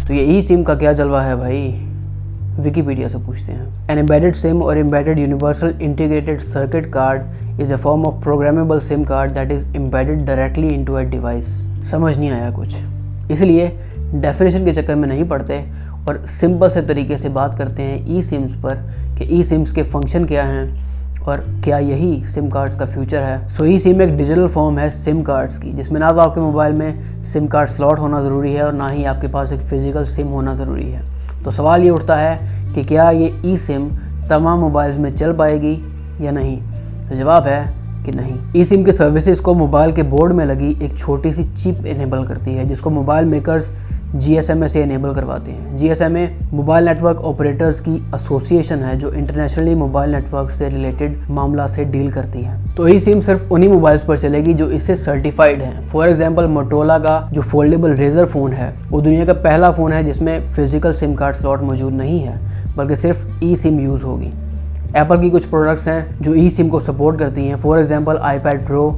तो ये ई सिम का क्या जलवा है भाई, विकीपीडिया से पूछते हैं। एन एम्बेडेड सिम और embedded universal integrated circuit card is a form of programmable SIM card that is embedded directly into a device. समझ नहीं आया कुछ, इसलिए डेफिनेशन के चक्कर में नहीं पड़ते और सिंपल से तरीके से बात करते हैं ई सिम्स पर कि ई सिम्स के फंक्शन क्या हैं और क्या यही सिम कार्ड्स का फ्यूचर है। सो ई सिम एक डिजिटल फॉर्म है सिम कार्ड्स की, जिसमें ना तो आपके मोबाइल में सिम कार्ड स्लॉट होना ज़रूरी है और ना ही आपके पास एक फ़िज़िकल सिम होना ज़रूरी है। तो सवाल ये उठता है कि क्या ये ई सिम तमाम मोबाइल्स में चल पाएगी या नहीं। तो जवाब है कि नहीं। ई सिम के सर्विसेज को मोबाइल के बोर्ड में लगी एक छोटी सी चिप इनेबल करती है, जिसको मोबाइल मेकर्स GSMA से इनेबल करवाते हैं। GSMA मोबाइल नेटवर्क ऑपरेटर्स की एसोसिएशन है जो इंटरनेशनली मोबाइल नेटवर्क से रिलेटेड मामला से डील करती है। तो ई सिम सिर्फ उन्हीं मोबाइल्स पर चलेगी जो इससे सर्टिफाइड हैं। फॉर एग्जांपल मोटोरोला का जो फोल्डेबल रेजर फ़ोन है वो दुनिया का पहला फ़ोन है जिसमें फिजिकल सिम कार्ड स्लॉट मौजूद नहीं है, बल्कि सिर्फ ई सिम यूज़ होगी। एप्पल की कुछ प्रोडक्ट्स हैं जो ई सिम को सपोर्ट करती हैं। For example iPad Pro,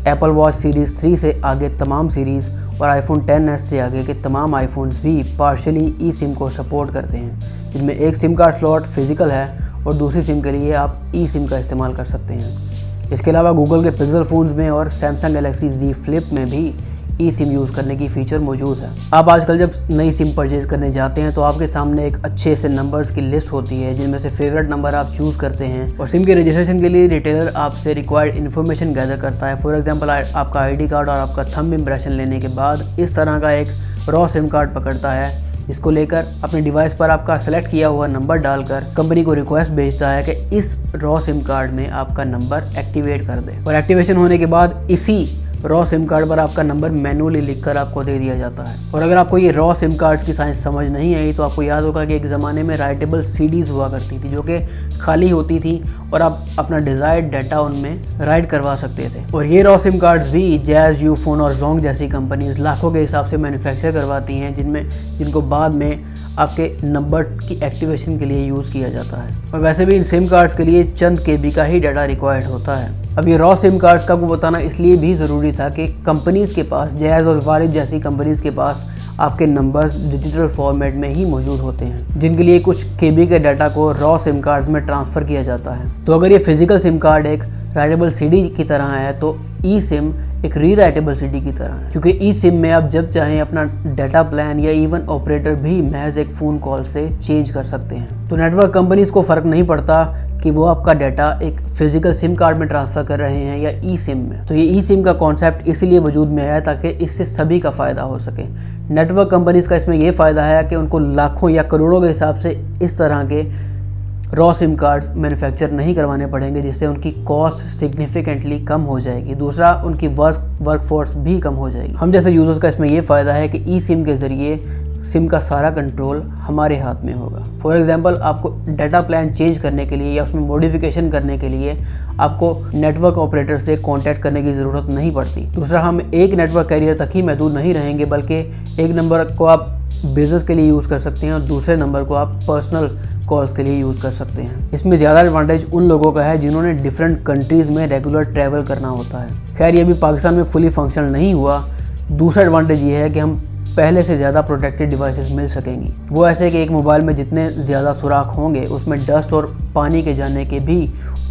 Apple watch series 3 से आगे तमाम सीरीज़ और iPhone XS से आगे के तमाम आईफोन्स भी पार्शियली ई सिम को सपोर्ट करते हैं, जिनमें एक सिम कार्ड स्लॉट फिजिकल है और दूसरी सिम के लिए आप ई सिम का इस्तेमाल कर सकते हैं। इसके अलावा गूगल के पिक्सल फ़ोन्स में और सैमसंग गैलेक्सी Z Flip में भी ई सिम यूज़ करने की फ़ीचर मौजूद है। आप आजकल जब नई सिम परचेज़ करने जाते हैं तो आपके सामने एक अच्छे से नंबर्स की लिस्ट होती है, जिनमें से फेवरेट नंबर आप चूज़ करते हैं और सिम के रजिस्ट्रेशन के लिए रिटेलर आपसे रिक्वायर्ड इन्फॉर्मेशन गैदर करता है। फॉर एग्जांपल आपका आईडी कार्ड और आपका थंब इम्प्रेशन लेने के बाद इस तरह का एक रॉ सिम कार्ड पकड़ता है, जिसको लेकर अपने डिवाइस पर आपका सेलेक्ट किया हुआ नंबर डालकर कंपनी को रिक्वेस्ट भेजता है कि इस रॉ सिम कार्ड में आपका नंबर एक्टिवेट कर दे। और एक्टिवेशन होने के बाद इसी रॉ सिम कार्ड पर आपका नंबर मैनुअली लिखकर आपको दे दिया जाता है। और अगर आपको ये रॉ सिम कार्ड्स की साइंस समझ नहीं आई तो आपको याद होगा कि एक ज़माने में राइटेबल CDs हुआ करती थी जो कि खाली होती थी और आप अपना डिज़ायर्ड डाटा उनमें राइट करवा सकते थे। और ये रॉ सिम कार्ड्स भी जैज़, यूफोन और जोंग जैसी कंपनीज लाखों के हिसाब से मैन्युफैक्चर करवाती हैं, जिनको बाद में आपके नंबर की एक्टिवेशन के लिए यूज़ किया जाता है। और वैसे भी इन सिम कार्ड्स के लिए चंद KB का ही डाटा रिक्वायर्ड होता है। अब ये रॉ सिम कार्ड्स का को बताना इसलिए भी ज़रूरी था कि कंपनीज़ के पास, जैज़ और वारिद जैसी कंपनीज़ के पास आपके नंबर्स डिजिटल फॉर्मेट में ही मौजूद होते हैं, जिनके लिए कुछ KB के डाटा को रॉ सिम कार्ड्स में ट्रांसफ़र किया जाता है। तो अगर ये फिजिकल सिम कार्ड एक राइटेबल CD की तरह है तो ई सिम एक रीराइटेबल CD की तरह है, क्योंकि ई सिम में आप जब चाहें अपना डाटा प्लान या इवन ऑपरेटर भी महज एक फ़ोन कॉल से चेंज कर सकते हैं। तो नेटवर्क कंपनीज़ को फ़र्क नहीं पड़ता कि वो आपका डाटा एक फिजिकल सिम कार्ड में ट्रांसफ़र कर रहे हैं या ई सिम में। तो ये ई सिम का कॉन्सेप्ट इसीलिए वजूद में आया ताकि इससे सभी का फ़ायदा हो सके। नेटवर्क कंपनीज़ का इसमें ये फ़ायदा है कि उनको लाखों या करोड़ों के हिसाब से इस तरह के रॉ सिम कार्ड्स मैन्युफैक्चर नहीं करवाने पड़ेंगे, जिससे उनकी कॉस्ट सिग्निफिकेंटली कम हो जाएगी। दूसरा, उनकी वर्कफोर्स भी कम हो जाएगी। हम जैसे यूज़र्स का इसमें ये फ़ायदा है कि ई सिम के ज़रिए सिम का सारा कंट्रोल हमारे हाथ में होगा। फॉर एग्जांपल आपको डाटा प्लान चेंज करने के लिए या उसमें मॉडिफिकेशन करने के लिए आपको नेटवर्क ऑपरेटर से कांटेक्ट करने की ज़रूरत नहीं पड़ती। दूसरा, हम एक नेटवर्क कैरियर तक ही महदूद नहीं रहेंगे, बल्कि एक नंबर को आप बिज़नेस के लिए यूज़ कर सकते हैं और दूसरे नंबर को आप पर्सनल कॉल्स के लिए यूज़ कर सकते हैं। इसमें ज़्यादा एडवांटेज उन लोगों का है जिन्होंने डिफरेंट कंट्रीज़ में रेगुलर ट्रैवल करना होता है। खैर, ये भी पाकिस्तान में फुली फंक्शनल नहीं हुआ। दूसरा एडवांटेज ये है कि हम पहले से ज़्यादा प्रोटेक्टेड डिवाइसेस मिल सकेंगी। वो ऐसे कि एक मोबाइल में जितने ज़्यादा सुराख होंगे उसमें डस्ट और पानी के जाने के भी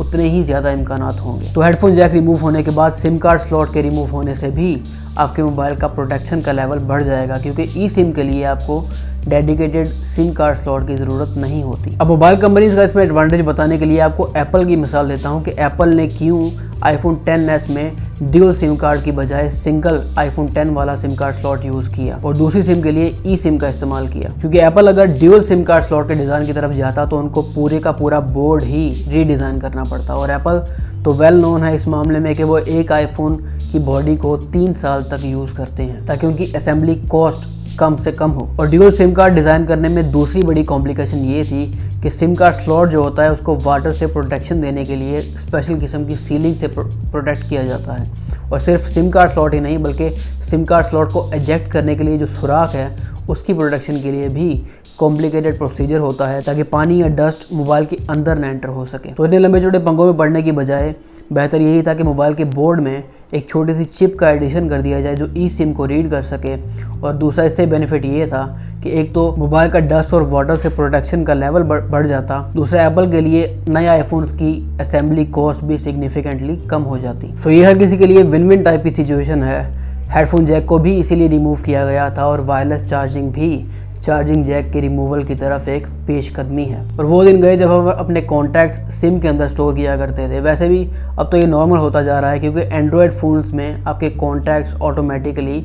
उतने ही ज़्यादा इम्कानात होंगे। तो हेडफोन जैक रिमूव होने के बाद सिम कार्ड स्लॉट के रिमूव होने से भी आपके मोबाइल का प्रोटेक्शन का लेवल बढ़ जाएगा, क्योंकि ई सिम के लिए आपको डेडिकेटेड सिम कार्ड स्लॉट की ज़रूरत नहीं होती। अब मोबाइल कंपनीज़ का इसमें एडवांटेज बताने के लिए आपको एप्पल की मिसाल देता हूँ कि एप्पल ने क्यों iPhone XS में ड्यूल सिम कार्ड की बजाय सिंगल iPhone X वाला सिम कार्ड स्लॉट यूज़ किया और दूसरी सिम के लिए ई सिम का इस्तेमाल किया। क्योंकि एप्पल अगर ड्यूल सिम कार्ड स्लॉट के डिज़ाइन की तरफ जाता तो उनको पूरे का पूरा बोर्ड ही रीडिज़ाइन करना पड़ता। और एप्पल तो वेल नोन है इस मामले में कि वो एक आईफोन की बॉडी को 3 साल तक यूज़ करते हैं ताकि उनकी असेंबली कॉस्ट कम से कम हो। और ड्यूल सिम कार्ड डिज़ाइन करने में दूसरी बड़ी कॉम्प्लिकेशन ये थी कि सिम कार्ड स्लॉट जो होता है उसको वाटर से प्रोटेक्शन देने के लिए स्पेशल किस्म की सीलिंग से प्रोटेक्ट किया जाता है। और सिर्फ सिम कार्ड स्लॉट ही नहीं बल्कि सिम कार्ड स्लॉट को एजेक्ट करने के लिए जो सुराख है उसकी प्रोटेक्शन के लिए भी कॉम्प्लिकेटेड प्रोसीजर होता है ताकि पानी या डस्ट मोबाइल के अंदर न एंटर हो सके। तो इतने लंबे छोटे पंगों में पड़ने की बजाय बेहतर यही था कि मोबाइल के बोर्ड में एक छोटी सी चिप का एडिशन कर दिया जाए जो ई सिम को रीड कर सके। और दूसरा इससे बेनिफिट ये था कि एक तो मोबाइल का डस्ट और वाटर से प्रोटेक्शन का लेवल बढ़ जाता, दूसरा एप्पल के लिए नए आईफोन्स की असेंबली कॉस्ट भी सिग्निफिकेंटली कम हो जाती। सो ये हर किसी के लिए विन विन टाइप की सिचुएशन है। हेडफोन जैक को भी इसीलिए रिमूव किया गया था और वायरलेस चार्जिंग भी चार्जिंग जैक के रिमूवल की तरफ एक पेशकदमी है। और वो दिन गए जब हम अपने कॉन्टैक्ट्स सिम के अंदर स्टोर किया करते थे। वैसे भी अब तो ये नॉर्मल होता जा रहा है क्योंकि एंड्रॉयड फ़ोन्स में आपके कॉन्टैक्ट्स ऑटोमेटिकली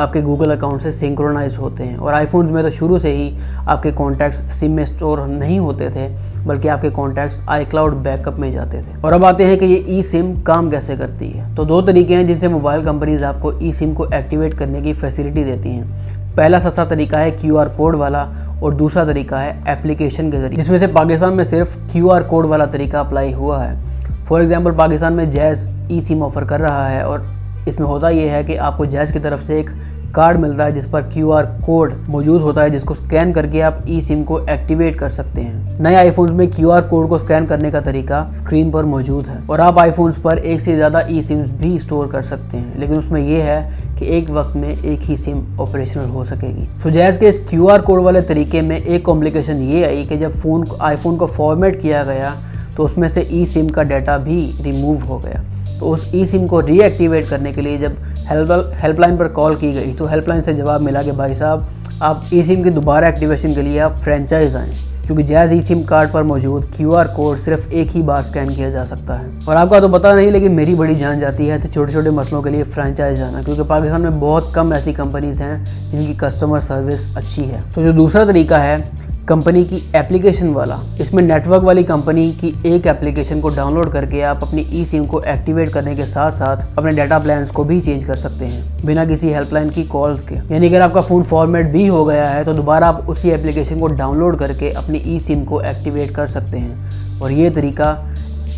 आपके गूगल अकाउंट से सिंक्रोनाइज होते हैं। और आईफोन्स में तो शुरू से ही आपके कॉन्टैक्ट्स सिम में स्टोर नहीं होते थे, बल्कि आपके कॉन्टैक्ट्स iCloud बैकअप में जाते थे। और अब आते हैं कि ये ई सिम काम कैसे करती है। तो दो तरीके हैं जिनसे मोबाइल कंपनीज आपको ई सिम को एक्टिवेट करने की फैसिलिटी देती हैं। पहला सस्ता तरीका है QR कोड वाला और दूसरा तरीका है एप्लीकेशन के जरिए, जिसमें से पाकिस्तान में सिर्फ QR कोड वाला तरीका अप्लाई हुआ है। फॉर एग्जांपल पाकिस्तान में जैज़ ई सिम ऑफ़र कर रहा है और इसमें होता यह है कि आपको जैज़ की तरफ से एक कार्ड मिलता है जिस पर QR कोड मौजूद होता है, जिसको स्कैन करके आप ई सिम को एक्टिवेट कर सकते हैं। नए आईफोन्स में QR कोड को स्कैन करने का तरीका स्क्रीन पर मौजूद है और आप आईफोन्स पर एक से ज़्यादा ई सिम्स भी स्टोर कर सकते हैं, लेकिन उसमें यह है कि एक वक्त में एक ही सिम ऑपरेशनल हो सकेगी। सो जैज़ के इस QR कोड वाले तरीके में एक कॉम्प्लिकेशन ये आई कि जब आईफोन को फॉर्मेट किया गया तो उसमें से ई सिम का डाटा भी रिमूव हो गया। तो उस ई सिम को रीएक्टिवेट करने के लिए जब हेल्पलाइन पर कॉल की गई तो हेल्पलाइन से जवाब मिला कि भाई साहब आप ई सिम की दोबारा एक्टिवेशन के लिए आप फ्रेंचाइज आएँ, क्योंकि जैज़ ई सिम कार्ड पर मौजूद QR कोड सिर्फ एक ही बार स्कैन किया जा सकता है। और आपका तो पता नहीं, लेकिन मेरी बड़ी जान जाती है तो छोटे छोटे मसलों के लिए फ्रेंचाइज आना, क्योंकि पाकिस्तान में बहुत कम ऐसी कंपनीज हैं जिनकी कस्टमर सर्विस अच्छी है। तो जो दूसरा तरीका है कंपनी की एप्लीकेशन वाला, इसमें नेटवर्क वाली कंपनी की एक एप्लीकेशन को डाउनलोड करके आप अपनी ई सिम को एक्टिवेट करने के साथ साथ अपने डाटा प्लान्स को भी चेंज कर सकते हैं बिना किसी हेल्पलाइन की कॉल्स के। यानी अगर आपका फ़ोन फॉर्मेट भी हो गया है तो दोबारा आप उसी एप्लीकेशन को डाउनलोड करके अपनी ई सिम को एक्टिवेट कर सकते हैं। और ये तरीका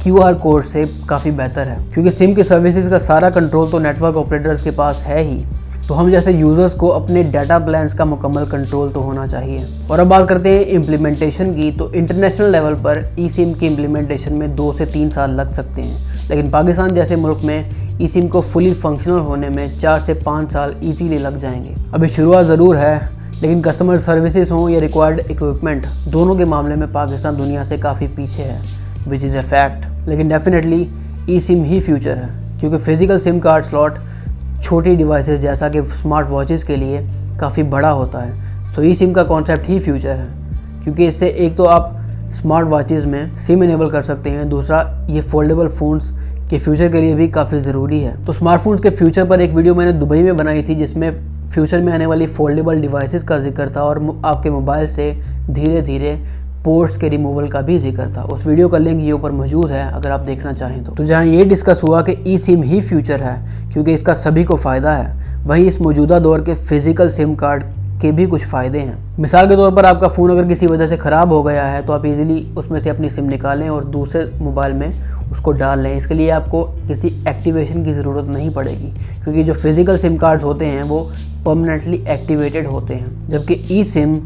QR कोड से काफ़ी बेहतर है, क्योंकि सिम की सर्विसेज का सारा कंट्रोल तो नेटवर्क ऑपरेटर्स के पास है ही, तो हम जैसे यूज़र्स को अपने डाटा प्लान्स का मुकम्मल कंट्रोल तो होना चाहिए। और अब बात करते हैं इम्प्लीमेंटेशन की, तो इंटरनेशनल लेवल पर ई सिम की इम्प्लीमेंटेशन में 2 से 3 साल लग सकते हैं, लेकिन पाकिस्तान जैसे मुल्क में ई सिम को फुली फंक्शनल होने में 4 से 5 साल ईजीली लग जाएंगे। अभी शुरुआत ज़रूर है, लेकिन कस्टमर सर्विसेज हों या रिक्वायर्ड इक्विपमेंट, दोनों के मामले में पाकिस्तान दुनिया से काफ़ी पीछे है, विच इज़ ए फैक्ट। लेकिन डेफिनेटली ई सिम ही फ्यूचर है, क्योंकि फिज़िकल सिम कार्ड स्लॉट छोटी डिवाइसेस जैसा कि स्मार्ट वॉचेस के लिए काफ़ी बड़ा होता है। सो ई सिम का कॉन्सेप्ट ही फ्यूचर है, क्योंकि इससे एक तो आप स्मार्ट वॉचेस में सिम इनेबल कर सकते हैं, दूसरा ये फोल्डेबल फ़ोन्स के फ्यूचर के लिए भी काफ़ी ज़रूरी है। तो स्मार्टफोन्स के फ्यूचर पर एक वीडियो मैंने दुबई में बनाई थी, जिसमें फ्यूचर में आने वाली फोल्डेबल डिवाइसेस का जिक्र था और आपके मोबाइल से धीरे धीरे पोर्ट्स के रिमूवल का भी जिक्र था। उस वीडियो का लिंक ये ऊपर मौजूद है अगर आप देखना चाहें तो जहाँ ये डिस्कस हुआ कि ई सिम ही फ्यूचर है, क्योंकि इसका सभी को फ़ायदा है। वहीं इस मौजूदा दौर के फिज़िकल सिम कार्ड के भी कुछ फ़ायदे हैं। मिसाल के तौर पर आपका फ़ोन अगर किसी वजह से ख़राब हो गया है तो आप इजीली उसमें से अपनी सिम निकालें और दूसरे मोबाइल में उसको डाल लें। इसके लिए आपको किसी एक्टिवेशन की ज़रूरत नहीं पड़ेगी, क्योंकि जो फिज़िकल सिम कार्ड्स होते हैं वो परमानेंटली एक्टिवेटेड होते हैं, जबकि ई सिम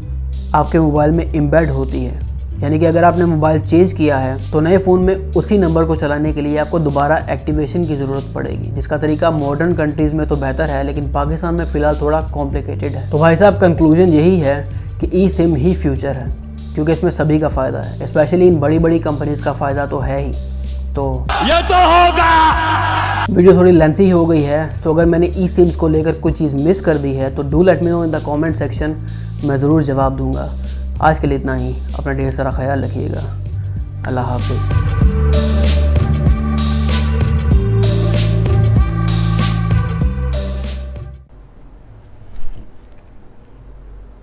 आपके मोबाइल में एम्बेड होती है। यानी कि अगर आपने मोबाइल चेंज किया है तो नए फ़ोन में उसी नंबर को चलाने के लिए आपको दोबारा एक्टिवेशन की ज़रूरत पड़ेगी, जिसका तरीका मॉडर्न कंट्रीज़ में तो बेहतर है, लेकिन पाकिस्तान में फ़िलहाल थोड़ा कॉम्प्लिकेटेड है। तो भाई साहब कंक्लूजन यही है कि ई सिम ही फ्यूचर है, क्योंकि इसमें सभी का फ़ायदा है, स्पेशली इन बड़ी बड़ी कंपनीज़ का फ़ायदा तो है ही। तो ये तो होगा। वीडियो थोड़ी लेंथी हो गई है, तो अगर मैंने ई सिम्स को लेकर कुछ चीज़ मिस कर दी है तो do let me know in the comment section, मैं ज़रूर जवाब दूंगा। आज के लिए इतना ही, अपना ढेर सारा ख्याल रखिएगा। अल्लाह हाफिज़।